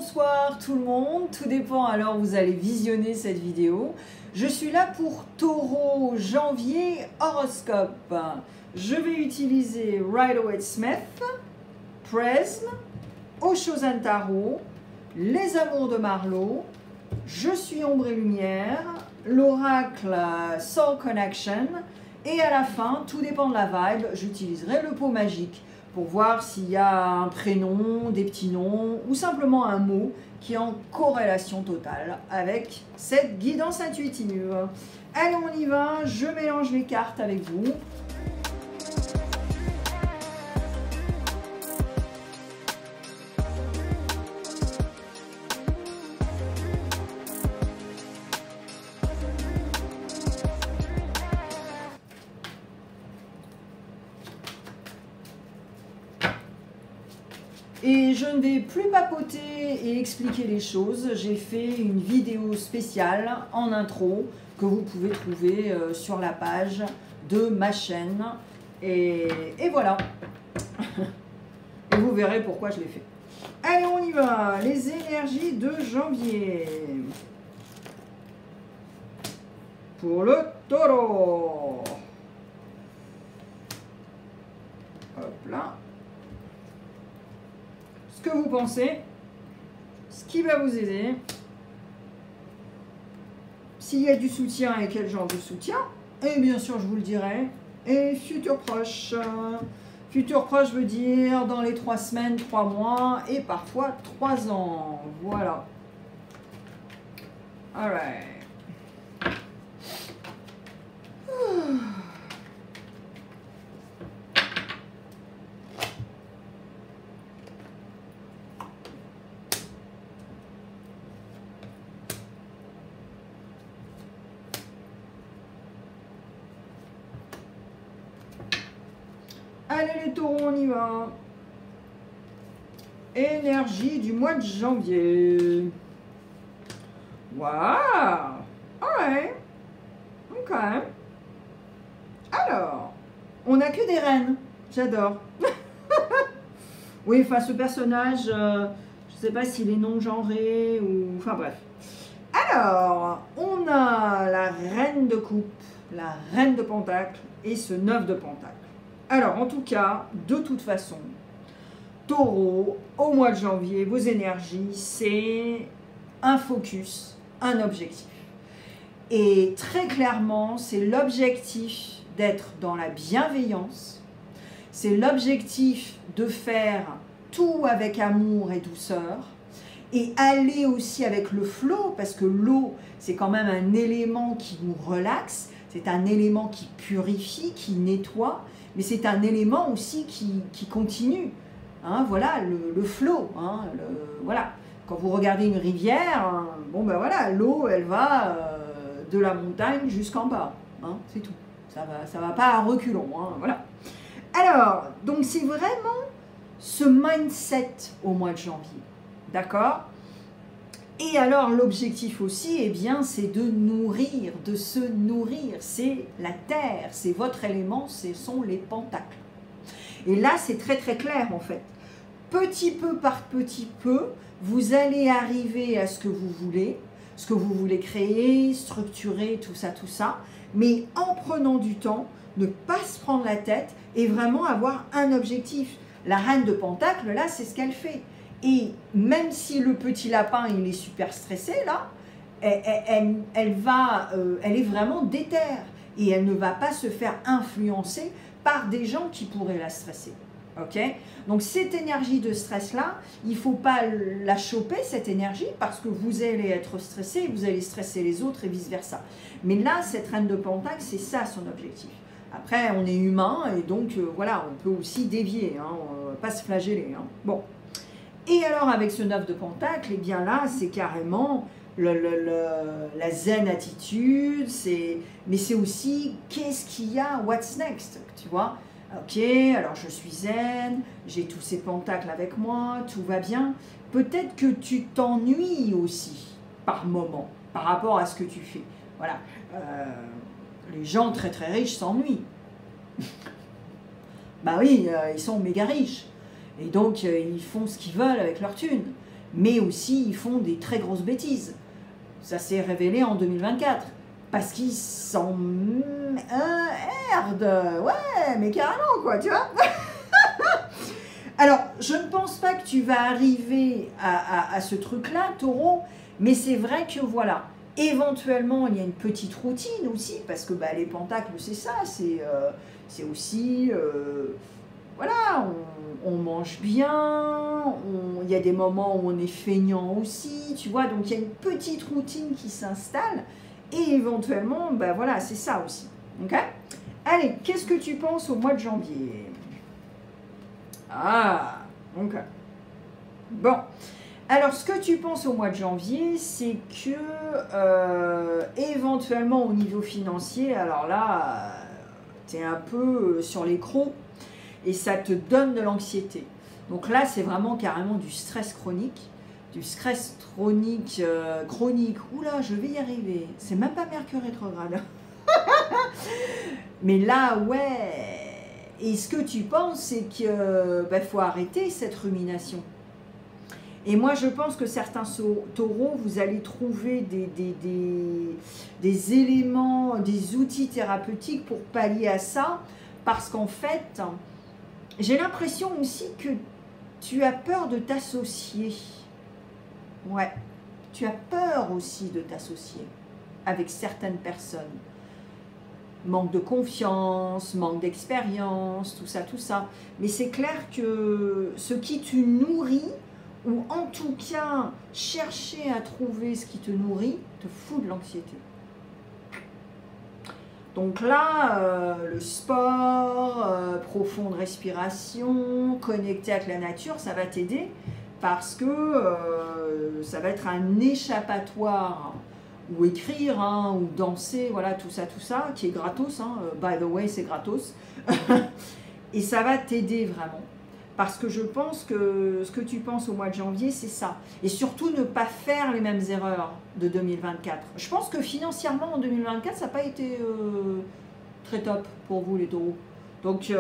bonsoir tout le monde, tout dépend à l'heure où vous allez visionner cette vidéo. Je suis là pour Taureau janvier horoscope. Je vais utiliser Rider-Waite-Smith, Prism, Osho-Zan Tarot, Les Amours de Marlowe, Je suis ombre et lumière, l'oracle Soul Connection et à la fin, tout dépend de la vibe, j'utiliserai le pot magique pour voir s'il y a un prénom, des petits noms ou simplement un mot qui est en corrélation totale avec cette guidance intuitive. Allez, on y va, je mélange les cartes avec vous. Et je ne vais plus papoter et expliquer les choses. J'ai fait une vidéo spéciale en intro que vous pouvez trouver sur la page de ma chaîne. Et voilà. Et vous verrez pourquoi je l'ai fait. Allez, on y va. Les énergies de janvier. Pour le taureau. Hop là. Ce que vous pensez, ce qui va vous aider, s'il y a du soutien et quel genre de soutien, et bien sûr je vous le dirai, et futur proche. Futur proche veut dire dans les 3 semaines, 3 mois et parfois 3 ans. Voilà. Alright. Allez les taureaux, on y va. Énergie du mois de janvier. Waouh. Ouais. Ok. Alors, on n'a que des reines. J'adore. Oui, enfin ce personnage, je ne sais pas s'il est non-genré ou... Enfin bref. Alors, on a la reine de coupe, la reine de pentacle et ce 9 de pentacle. Alors, en tout cas, de toute façon, Taureau, au mois de janvier, vos énergies, c'est un focus, un objectif. Et très clairement, c'est l'objectif d'être dans la bienveillance, c'est l'objectif de faire tout avec amour et douceur, et aller aussi avec le flow, parce que l'eau, c'est quand même un élément qui nous relaxe, c'est un élément qui purifie, qui nettoie, mais c'est un élément aussi qui continue. Hein, voilà, le flow. Hein, voilà. Quand vous regardez une rivière, hein, bon ben voilà, l'eau, elle va de la montagne jusqu'en bas. Hein, c'est tout. Ça va pas à reculons. Hein, voilà. Alors, donc c'est vraiment ce mindset au mois de janvier. D'accord ? Et alors l'objectif aussi, eh bien, c'est de nourrir, de se nourrir. C'est la terre, c'est votre élément, ce sont les pentacles. Et là, c'est très très clair en fait. Petit peu par petit peu, vous allez arriver à ce que vous voulez créer, structurer, tout ça. Mais en prenant du temps, ne pas se prendre la tête et vraiment avoir un objectif. La reine de pentacle, là, c'est ce qu'elle fait. Et même si le petit lapin, il est super stressé, là, elle est vraiment déterre. Et elle ne va pas se faire influencer par des gens qui pourraient la stresser. Ok ? Donc cette énergie de stress-là, il ne faut pas la choper, cette énergie, parce que vous allez être stressé, vous allez stresser les autres et vice-versa. Mais là, cette reine de pentacle, c'est ça son objectif. Après, on est humain, et donc, voilà, on peut aussi dévier, hein, pas se flageller. Hein. Bon. Et alors avec ce 9 de pentacle, eh bien là c'est carrément la zen attitude, mais c'est aussi qu'est-ce qu'il y a, what's next, tu vois. Ok, alors je suis zen, j'ai tous ces pentacles avec moi, tout va bien. Peut-être que tu t'ennuies aussi par moment, par rapport à ce que tu fais. Voilà, les gens très très riches s'ennuient. Bah oui, ils sont méga riches. Et donc, ils font ce qu'ils veulent avec leur thune. mais aussi ils font des très grosses bêtises. Ça s'est révélé en 2024, parce qu'ils s'emmerdent, ouais, mais carrément quoi, tu vois. Alors, je ne pense pas que tu vas arriver à ce truc-là, Taureau, mais c'est vrai que voilà, éventuellement, il y a une petite routine aussi, parce que bah, les pentacles, c'est ça, c'est aussi, voilà, on mange bien, il y a des moments où on est feignant aussi, tu vois, donc il y a une petite routine qui s'installe, et éventuellement, bah voilà, c'est ça aussi, ok? Allez, qu'est-ce que tu penses au mois de janvier? Ah, ok. Bon. Alors, ce que tu penses au mois de janvier, c'est que éventuellement au niveau financier, alors là, tu es un peu sur les crocs et ça te donne de l'anxiété. Donc là, c'est vraiment carrément du stress chronique. Du stress chronique, Oula, je vais y arriver. C'est même pas Mercure rétrograde. Mais là, ouais. Et ce que tu penses, c'est qu'il faut arrêter cette rumination. Et moi, je pense que certains taureaux, vous allez trouver des éléments, des outils thérapeutiques pour pallier à ça, parce qu'en fait, j'ai l'impression aussi que tu as peur de t'associer. Ouais, tu as peur aussi de t'associer avec certaines personnes. Manque de confiance, manque d'expérience, tout ça, tout ça. Mais c'est clair que ce qui te nourrit, ou en tout cas, chercher à trouver ce qui te nourrit, te fout de l'anxiété. Donc là, le sport, profonde respiration, connecter avec la nature, ça va t'aider parce que ça va être un échappatoire, ou écrire, hein, ou danser, voilà, tout ça, qui est gratos, hein, by the way, c'est gratos. Et ça va t'aider vraiment. Parce que je pense que ce que tu penses au mois de janvier, c'est ça. Et surtout, ne pas faire les mêmes erreurs de 2024. Je pense que financièrement, en 2024, ça n'a pas été très top pour vous, les taureaux. Donc,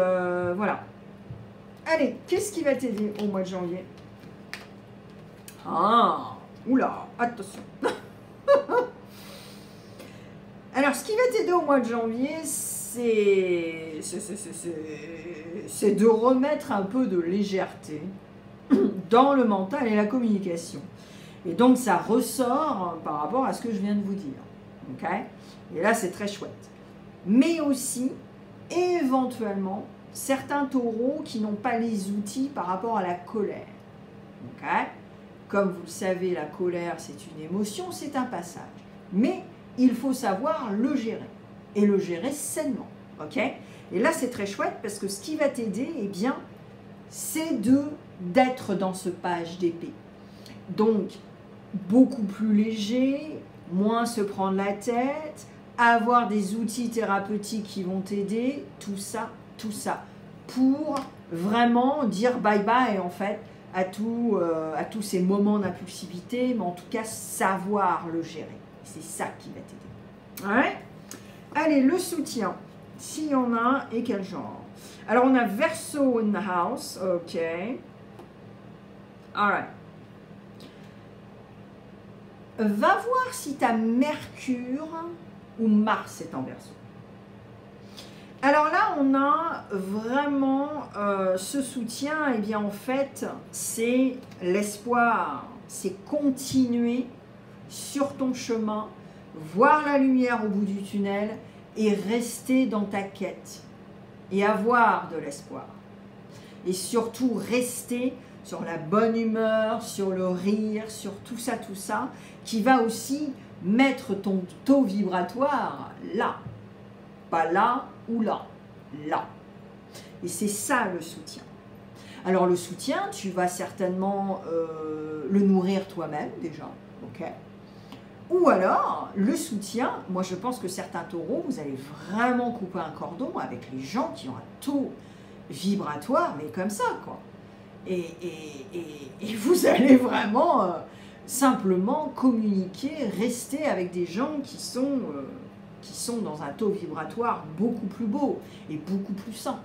voilà. Allez, qu'est-ce qui va t'aider au mois de janvier? Ah, oula, attention. Alors, ce qui va t'aider au mois de janvier, c'est de remettre un peu de légèreté dans le mental et la communication. Et donc, ça ressort par rapport à ce que je viens de vous dire. Ok? Et là, c'est très chouette. Mais aussi, éventuellement, certains taureaux qui n'ont pas les outils par rapport à la colère. Ok? Comme vous le savez, la colère, c'est une émotion, c'est un passage. Mais il faut savoir le gérer, et le gérer sainement, ok? Et là, c'est très chouette, parce que ce qui va t'aider, eh bien, c'est d'être dans ce page d'épée. Donc, beaucoup plus léger, moins se prendre la tête, avoir des outils thérapeutiques qui vont t'aider, tout ça, pour vraiment dire bye-bye, en fait, à tous ces moments d'impulsivité, mais en tout cas, savoir le gérer. C'est ça qui va t'aider. Ouais. Allez, le soutien. S'il y en a un, et quel genre? Alors, on a Verseau in the house. Ok. Alright. Va voir si ta Mercure ou Mars est en Verseau. Alors là, on a vraiment ce soutien. Eh bien, en fait, c'est l'espoir. C'est continuer sur ton chemin, voir la lumière au bout du tunnel et rester dans ta quête et avoir de l'espoir. Et surtout rester sur la bonne humeur, sur le rire, sur tout ça, qui va aussi mettre ton taux vibratoire là. Pas là ou là, là. Et c'est ça le soutien. Alors le soutien, tu vas certainement le nourrir toi-même déjà, ok? Ou alors, le soutien, moi je pense que certains taureaux, vous allez vraiment couper un cordon avec les gens qui ont un taux vibratoire, mais comme ça, quoi. Et vous allez vraiment simplement communiquer, rester avec des gens qui sont dans un taux vibratoire beaucoup plus beau et beaucoup plus sain.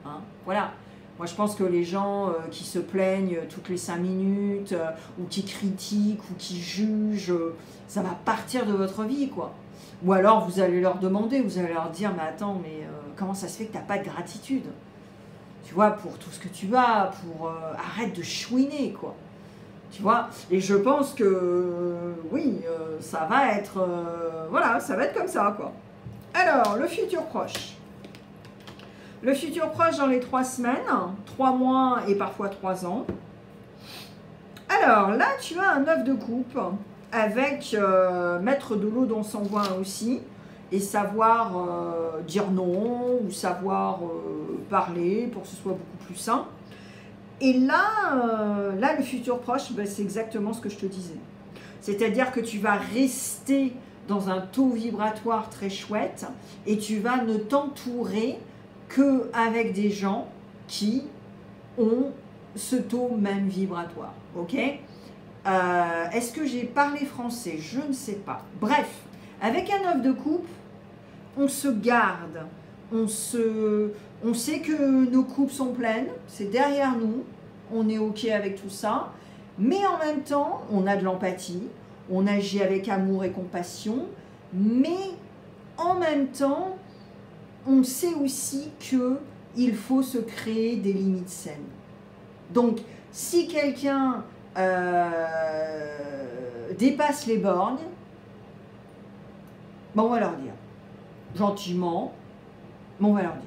Hein, voilà. Moi, je pense que les gens qui se plaignent toutes les 5 minutes, ou qui critiquent, ou qui jugent, ça va partir de votre vie, quoi. Ou alors, vous allez leur demander, vous allez leur dire, mais attends, mais comment ça se fait que tu n'as pas de gratitude? Tu vois, pour tout ce que tu as, pour... arrête de chouiner, quoi. Tu vois, et je pense que, oui, ça va être... voilà, ça va être comme ça, quoi. Alors, le futur proche. Le futur proche dans les 3 semaines, 3 mois et parfois 3 ans. Alors là, tu as un 9 de coupe avec mettre de l'eau dans son vin aussi et savoir dire non ou savoir parler pour que ce soit beaucoup plus sain. Et là, le futur proche, ben, c'est exactement ce que je te disais. C'est-à-dire que tu vas rester dans un taux vibratoire très chouette et tu vas ne t'entourer qu'avec des gens qui ont ce taux même vibratoire, ok? Est-ce que j'ai parlé français? Je ne sais pas. Bref, avec un 9 de coupe, on se garde, on sait que nos coupes sont pleines, c'est derrière nous, on est ok avec tout ça, mais en même temps, on a de l'empathie, on agit avec amour et compassion, mais en même temps, on sait aussi qu'il faut se créer des limites saines. Donc, si quelqu'un dépasse les bornes, ben on va leur dire, gentiment, mais on va leur dire.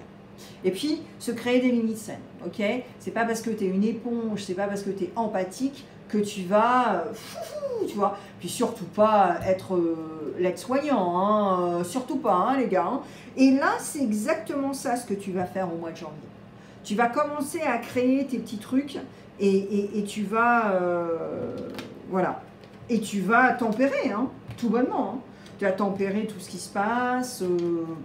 Et puis, se créer des limites saines, ok? C'est pas parce que tu es une éponge, c'est pas parce que tu es empathique que tu vas, tu vois, puis surtout pas être l'aide-soignant, hein, surtout pas, hein, les gars. Hein. Et là, c'est exactement ça ce que tu vas faire au mois de janvier. Tu vas commencer à créer tes petits trucs et tu vas, voilà, et tu vas tempérer, hein, tout bonnement. Hein. Tu vas tempérer tout ce qui se passe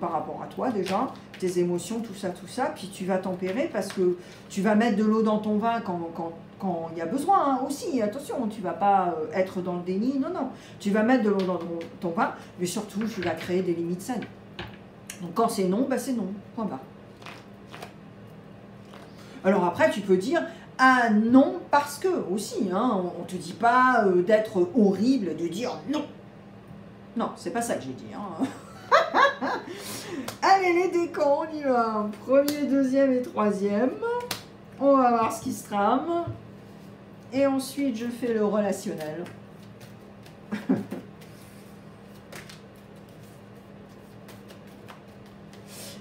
par rapport à toi déjà, tes émotions, tout ça, puis tu vas tempérer parce que tu vas mettre de l'eau dans ton vin quand il y a besoin hein, aussi, attention, tu ne vas pas être dans le déni, non, non. Tu vas mettre de l'eau dans ton vin, mais surtout, tu vas créer des limites saines. Donc quand c'est non, bah c'est non, point barre. Alors après, tu peux dire, ah non, parce que aussi, hein, on ne te dit pas d'être horrible, de dire non. Non, c'est pas ça que j'ai dit. Hein. Allez, les décans, on y va. Premier, deuxième et troisième. On va voir ce qui se trame. Et ensuite, je fais le relationnel.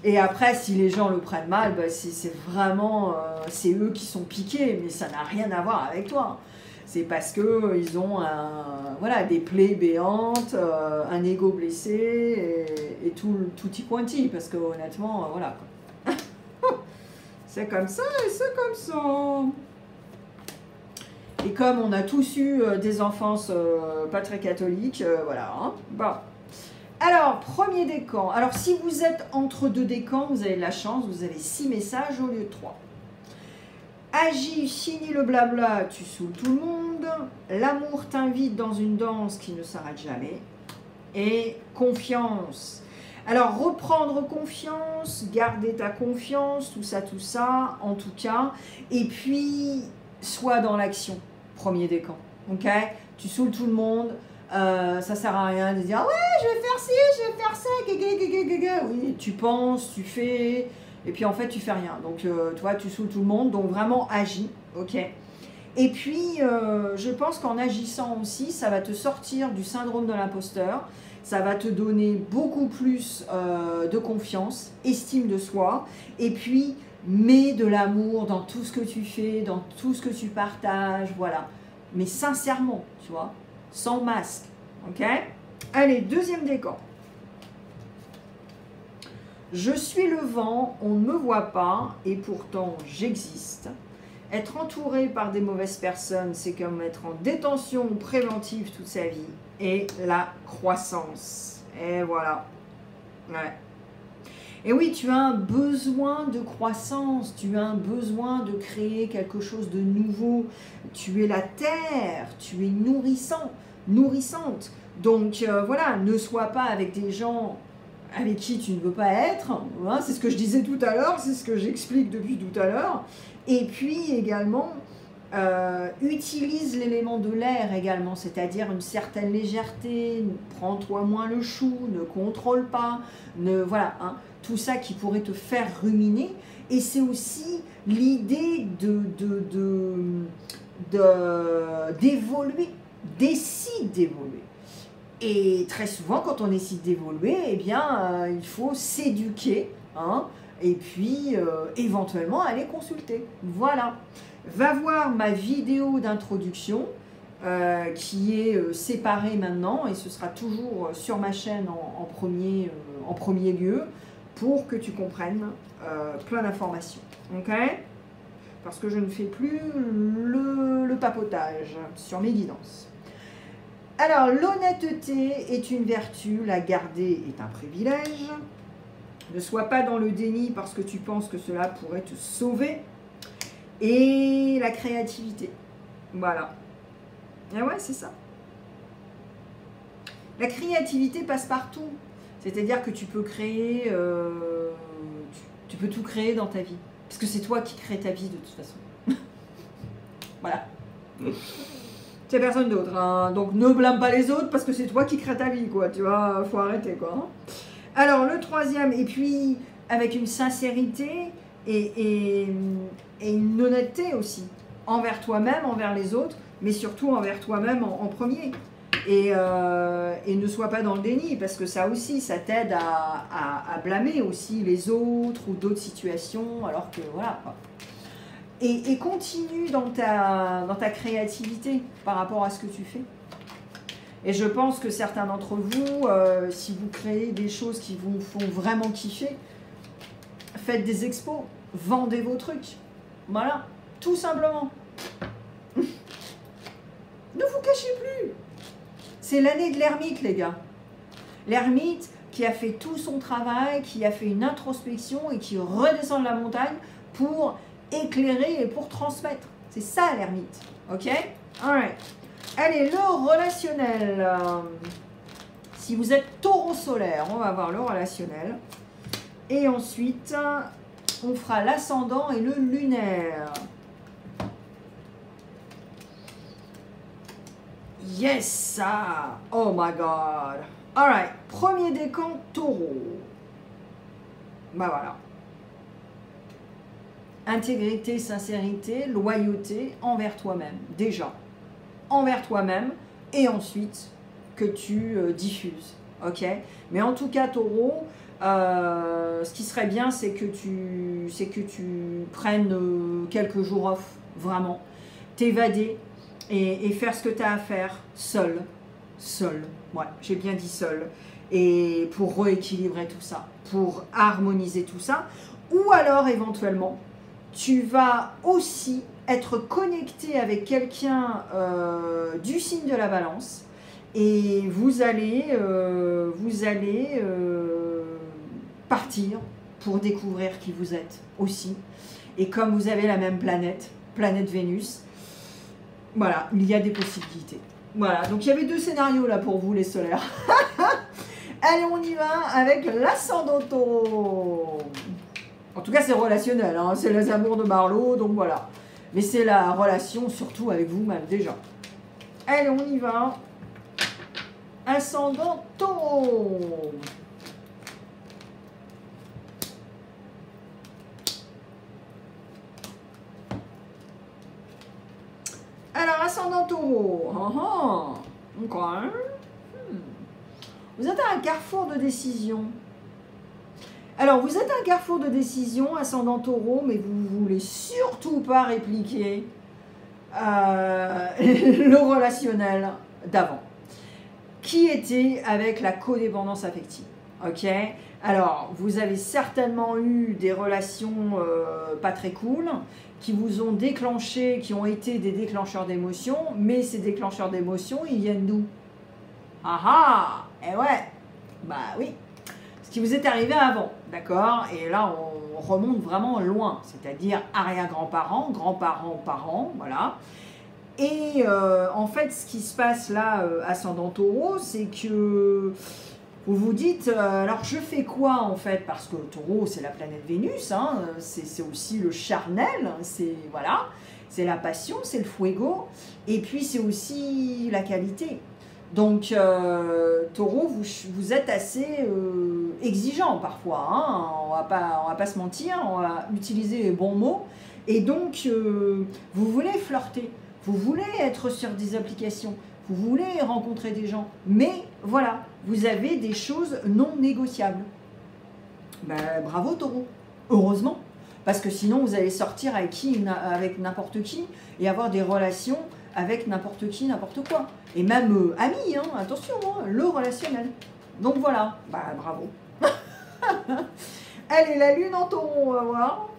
Et après, si les gens le prennent mal, bah, c'est vraiment... c'est eux qui sont piqués, mais ça n'a rien à voir avec toi. C'est parce qu'ils ont voilà, des plaies béantes, un ego blessé et tout y quanti. Parce que honnêtement, voilà. C'est comme ça et c'est comme ça. Et comme on a tous eu des enfances pas très catholiques, voilà. Hein. Bon. Alors, premier décan. Alors, si vous êtes entre 2 décans, vous avez de la chance, vous avez 6 messages au lieu de 3. Agis, finis le blabla, tu saoules tout le monde. L'amour t'invite dans une danse qui ne s'arrête jamais. Et confiance. Alors, reprendre confiance, garder ta confiance, tout ça, en tout cas. Et puis, sois dans l'action, premier décan. Ok? Tu saoules tout le monde. Ça sert à rien de dire « Ouais, je vais faire ci, je vais faire ça. » Oui, tu penses, tu fais... Et puis en fait, tu fais rien. Donc, toi, tu saoules tout le monde. Donc, vraiment, agis. Ok. Et puis, je pense qu'en agissant aussi, ça va te sortir du syndrome de l'imposteur. Ça va te donner beaucoup plus de confiance, estime de soi. Et puis, mets de l'amour dans tout ce que tu fais, dans tout ce que tu partages. Voilà. Mais sincèrement, tu vois, sans masque. Ok? Allez, deuxième décan. Je suis le vent, on ne me voit pas et pourtant j'existe. Être entouré par des mauvaises personnes, c'est comme être en détention préventive toute sa vie. Et la croissance. Et voilà. Ouais. Et oui, tu as un besoin de croissance, tu as un besoin de créer quelque chose de nouveau. Tu es la terre, tu es nourrissant, nourrissante. Donc voilà, ne sois pas avec des gens avec qui tu ne veux pas être, hein, c'est ce que je disais tout à l'heure, c'est ce que j'explique depuis tout à l'heure, et puis également, utilise l'élément de l'air également, c'est-à-dire une certaine légèreté, prends-toi moins le chou, ne contrôle pas, voilà, hein, tout ça qui pourrait te faire ruminer, et c'est aussi l'idée d'évoluer, décide d'évoluer. Et très souvent, quand on décide d'évoluer, eh bien, il faut s'éduquer, hein, et puis éventuellement aller consulter. Voilà. Va voir ma vidéo d'introduction qui est séparée maintenant, et ce sera toujours sur ma chaîne en premier lieu, pour que tu comprennes plein d'informations. Ok ? Parce que je ne fais plus le papotage sur mes guidances. Alors, l'honnêteté est une vertu, la garder est un privilège. Ne sois pas dans le déni parce que tu penses que cela pourrait te sauver. Et la créativité. Voilà. Et ouais, c'est ça. La créativité passe partout. C'est-à-dire que tu peux créer, tu peux tout créer dans ta vie. Parce que c'est toi qui crée ta vie de toute façon. Voilà. C'est personne d'autre, hein. Donc ne blâme pas les autres parce que c'est toi qui crée ta vie, quoi. Tu vois, faut arrêter, quoi. Hein. Alors, le troisième, et puis avec une sincérité et une honnêteté aussi, envers toi-même, envers les autres, mais surtout envers toi-même en premier. Et ne sois pas dans le déni, parce que ça aussi, ça t'aide à blâmer aussi les autres ou d'autres situations, alors que voilà, quoi. Et continue dans ta créativité par rapport à ce que tu fais. Et je pense que certains d'entre vous, si vous créez des choses qui vous font vraiment kiffer, faites des expos, vendez vos trucs. Voilà, tout simplement. Ne vous cachez plus. C'est l'année de l'ermite, les gars. L'ermite qui a fait tout son travail, qui a fait une introspection et qui redescend de la montagne pour éclairer et pour transmettre. C'est ça l'ermite. Ok? Alright. Allez, le relationnel. Si vous êtes taureau solaire, on va voir le relationnel. Et ensuite, on fera l'ascendant et le lunaire. Yes! Oh my god! Alright, premier décan, taureau. Bah voilà. Intégrité, sincérité, loyauté envers toi-même, déjà. Envers toi-même, et ensuite que tu diffuses. Ok? Mais en tout cas, taureau, ce qui serait bien, c'est que tu prennes quelques jours off, vraiment. T'évader et faire ce que tu as à faire seul. Seul. Ouais, j'ai bien dit seul. Et pour rééquilibrer tout ça, pour harmoniser tout ça. Ou alors, éventuellement, tu vas aussi être connecté avec quelqu'un du signe de la Balance et vous allez partir pour découvrir qui vous êtes aussi. Et comme vous avez la même planète Vénus, voilà, il y a des possibilités. Voilà, donc il y avait deux scénarios là pour vous les solaires. Allez, on y va avec l'ascendant Taureau. En tout cas, c'est relationnel, hein, c'est les amours de Marlowe, donc voilà. Mais c'est la relation surtout avec vous-même déjà. Allez, on y va. Ascendant Taureau. Alors, ascendant Taureau. Okay. Vous êtes à un carrefour de décision. Alors, vous êtes à un carrefour de décision, ascendant Taureau, mais vous ne voulez surtout pas répliquer le relationnel d'avant, qui était avec la codépendance affective. Ok? Alors, vous avez certainement eu des relations pas très cool, qui vous ont déclenché, qui ont été des déclencheurs d'émotions, mais ces déclencheurs d'émotions, ils viennent d'où? Ah ah! Eh ouais! Bah oui! Ce qui vous est arrivé avant, d'accord? Et là, on remonte vraiment loin, c'est-à-dire arrière-grands-parents, grands-parents, parents, voilà. Et en fait, ce qui se passe là, ascendant Taureau, c'est que Vous vous dites, alors je fais quoi en fait? Parce que Taureau, c'est la planète Vénus, hein, c'est aussi le charnel, c'est voilà, c'est la passion, c'est le fuego, et puis c'est aussi la qualité. Donc, Taureau, vous êtes assez exigeant parfois, hein, on va pas se mentir, on va utiliser les bons mots, et donc vous voulez flirter, vous voulez être sur des applications, vous voulez rencontrer des gens, mais voilà, vous avez des choses non négociables. Ben, bravo Taureau, heureusement, parce que sinon vous allez sortir avec n'importe qui et avoir des relations avec n'importe qui, n'importe quoi. Et même amis, hein, attention, hein, le relationnel. Donc voilà, bah bravo. Allez, la lune en Taureau, on va voir.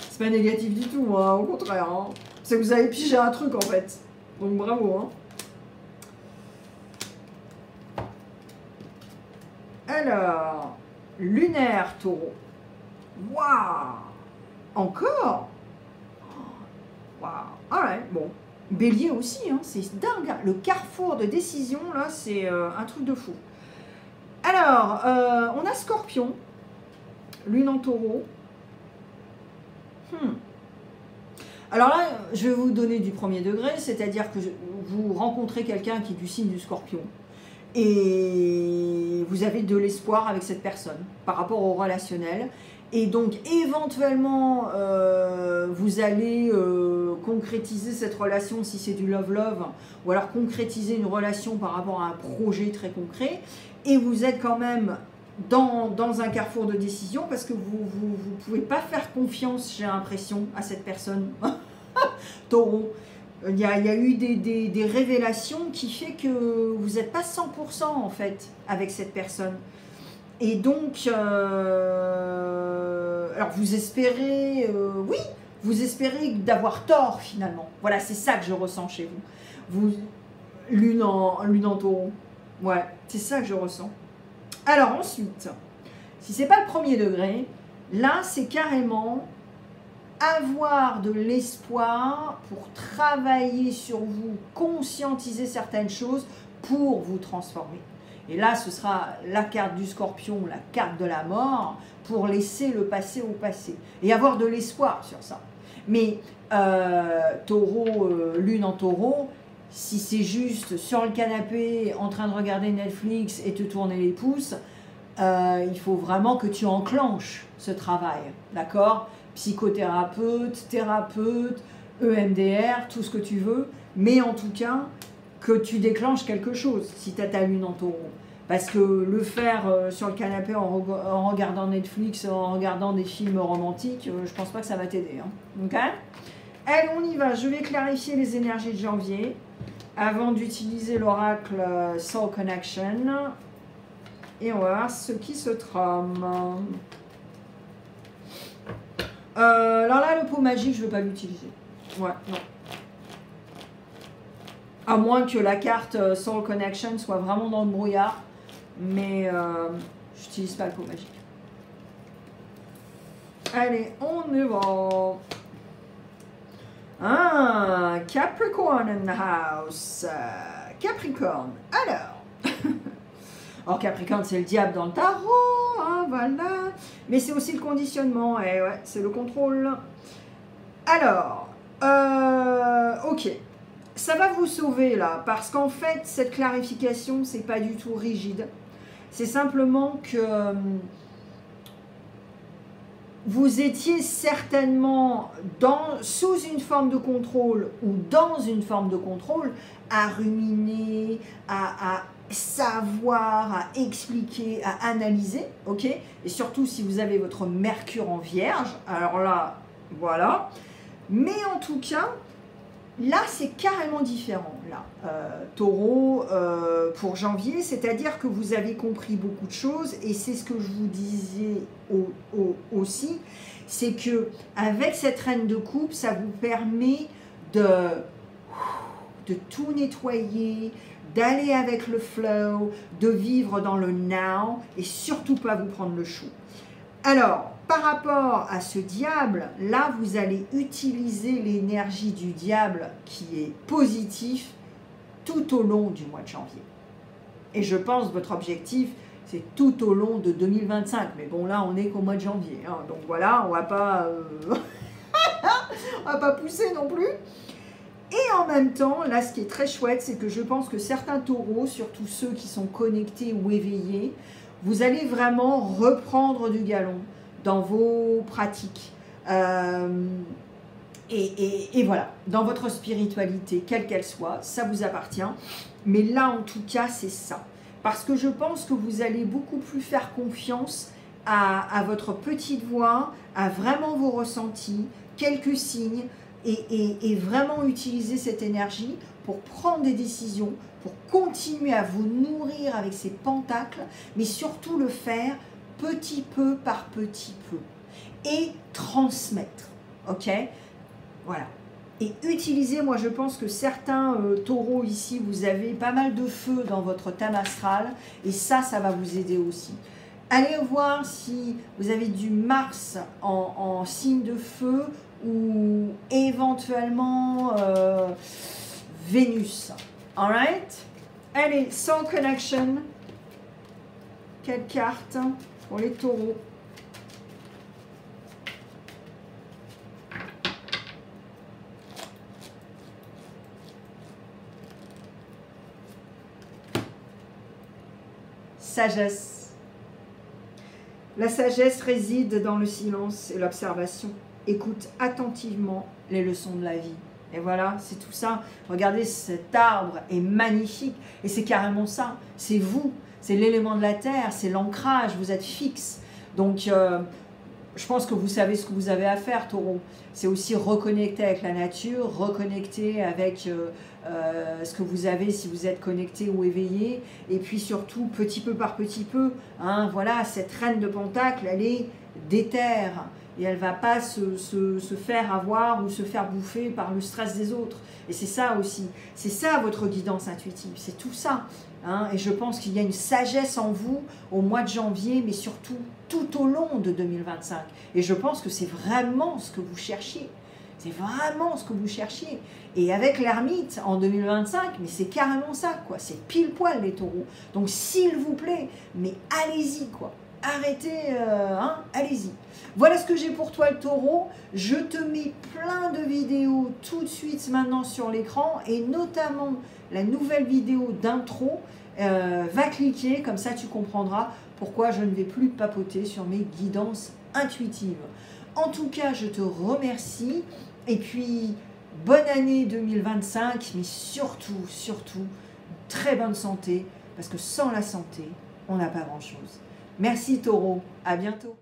C'est pas négatif du tout, hein, au contraire. Hein. C'est que vous avez pigé un truc en fait. Donc bravo. Hein. Alors, lunaire Taureau. Waouh! Encore? Waouh! Alright, bon. Bélier aussi, hein, c'est dingue. Le carrefour de décision, là, c'est un truc de fou. Alors, on a Scorpion, lune en Taureau. Alors là, je vais vous donner du premier degré, c'est-à-dire que vous rencontrez quelqu'un qui est du signe du Scorpion. Et vous avez de l'espoir avec cette personne par rapport au relationnel. Et donc, éventuellement, vous allez concrétiser cette relation si c'est du love-love, ou alors concrétiser une relation par rapport à un projet très concret. Et vous êtes quand même dans un carrefour de décision parce que vous ne pouvez pas faire confiance, j'ai l'impression, à cette personne. Taureau. Il y a eu des révélations qui fait que vous n'êtes pas 100% en fait avec cette personne. Et donc, alors vous espérez, oui, vous espérez d'avoir tort finalement. Voilà, c'est ça que je ressens chez vous. Lune en Taureau. Ouais, c'est ça que je ressens. Alors ensuite, si c'est pas le premier degré, là c'est carrément avoir de l'espoir pour travailler sur vous, conscientiser certaines choses pour vous transformer. Et là, ce sera la carte du Scorpion, la carte de la mort, pour laisser le passé au passé. Et avoir de l'espoir sur ça. Mais Taureau, lune en Taureau, si c'est juste sur le canapé, en train de regarder Netflix et te tourner les pouces, il faut vraiment que tu enclenches ce travail, d'accord? Psychothérapeute, thérapeute, EMDR, tout ce que tu veux, mais en tout cas, que tu déclenches quelque chose si tu as ta lune en Taureau. Parce que le faire sur le canapé en regardant Netflix, en regardant des films romantiques, je pense pas que ça va t'aider. Hein. Ok? Allez, on y va. Je vais clarifier les énergies de janvier avant d'utiliser l'oracle Soul Connection. Et on va voir ce qui se trame. Alors là, le pot magique, je ne vais pas l'utiliser. Ouais, non. À moins que la carte Soul Connection soit vraiment dans le brouillard. Mais je n'utilise pas le pot magique. Allez, on y va. Ah, Capricorn in the house. Capricorn. Alors, Capricorne, c'est le diable dans le tarot. Hein, voilà. Mais c'est aussi le conditionnement. Et ouais, c'est le contrôle. Alors, ok. Ça va vous sauver là, parce qu'en fait, cette clarification, c'est pas du tout rigide. C'est simplement que vous étiez certainement sous une forme de contrôle ou dans une forme de contrôle à ruminer, à savoir, à expliquer, à analyser, ok? Et surtout si vous avez votre Mercure en Vierge, alors là, voilà. Mais en tout cas, là, c'est carrément différent, là, Taureau, pour janvier, c'est-à-dire que vous avez compris beaucoup de choses, et c'est ce que je vous disais aussi, c'est que avec cette reine de coupe, ça vous permet de tout nettoyer, d'aller avec le flow, de vivre dans le now, et surtout pas vous prendre le chou. Alors, par rapport à ce diable, là, vous allez utiliser l'énergie du diable qui est positif tout au long du mois de janvier. Et je pense que votre objectif, c'est tout au long de 2025. Mais bon, là, on n'est qu'au mois de janvier. Hein, donc voilà, on va pas, on va pas pousser non plus. Et en même temps, là, ce qui est très chouette, c'est que je pense que certains taureaux, surtout ceux qui sont connectés ou éveillés, vous allez vraiment reprendre du galon dans vos pratiques. Et voilà, dans votre spiritualité, quelle qu'elle soit, ça vous appartient. Mais là, en tout cas, c'est ça. Parce que je pense que vous allez beaucoup plus faire confiance à votre petite voix, à vraiment vos ressentis, quelques signes, et vraiment utiliser cette énergie pour prendre des décisions, pour continuer à vous nourrir avec ces pentacles, mais surtout le faire petit peu par petit peu et transmettre, ok? Voilà. Et utilisez, moi je pense que certains taureaux ici, vous avez pas mal de feu dans votre thème astral, et ça va vous aider aussi. Allez voir si vous avez du Mars en signe de feu, ou éventuellement Vénus. Alright? Allez, Soul Connection. Quelle carte pour les taureaux? Sagesse. La sagesse réside dans le silence et l'observation. Écoute attentivement les leçons de la vie. Et voilà, c'est tout ça. Regardez, cet arbre est magnifique. Et c'est carrément ça. C'est vous. C'est l'élément de la terre. C'est l'ancrage. Vous êtes fixe. Donc, je pense que vous savez ce que vous avez à faire, taureau. C'est aussi reconnecter avec la nature, reconnecter avec ce que vous avez si vous êtes connecté ou éveillé. Et puis surtout, petit peu par petit peu, hein, voilà, cette reine de Pentacle, elle est d'éther. Et elle ne va pas se faire avoir ou se faire bouffer par le stress des autres. Et c'est ça aussi. C'est ça votre guidance intuitive. C'est tout ça. Hein. Et je pense qu'il y a une sagesse en vous au mois de janvier, mais surtout tout au long de 2025. Et je pense que c'est vraiment ce que vous cherchiez. C'est vraiment ce que vous cherchiez. Et avec l'ermite en 2025, mais c'est carrément ça, quoi. C'est pile poil les taureaux. Donc s'il vous plaît, mais allez-y, quoi. Arrêtez, hein, allez-y. Voilà ce que j'ai pour toi le taureau. Je te mets plein de vidéos tout de suite maintenant sur l'écran et notamment la nouvelle vidéo d'intro. Va cliquer, comme ça tu comprendras pourquoi je ne vais plus papoter sur mes guidances intuitives. En tout cas, je te remercie et puis bonne année 2025, mais surtout, très bonne santé parce que sans la santé, on n'a pas grand-chose. Merci taureau, à bientôt.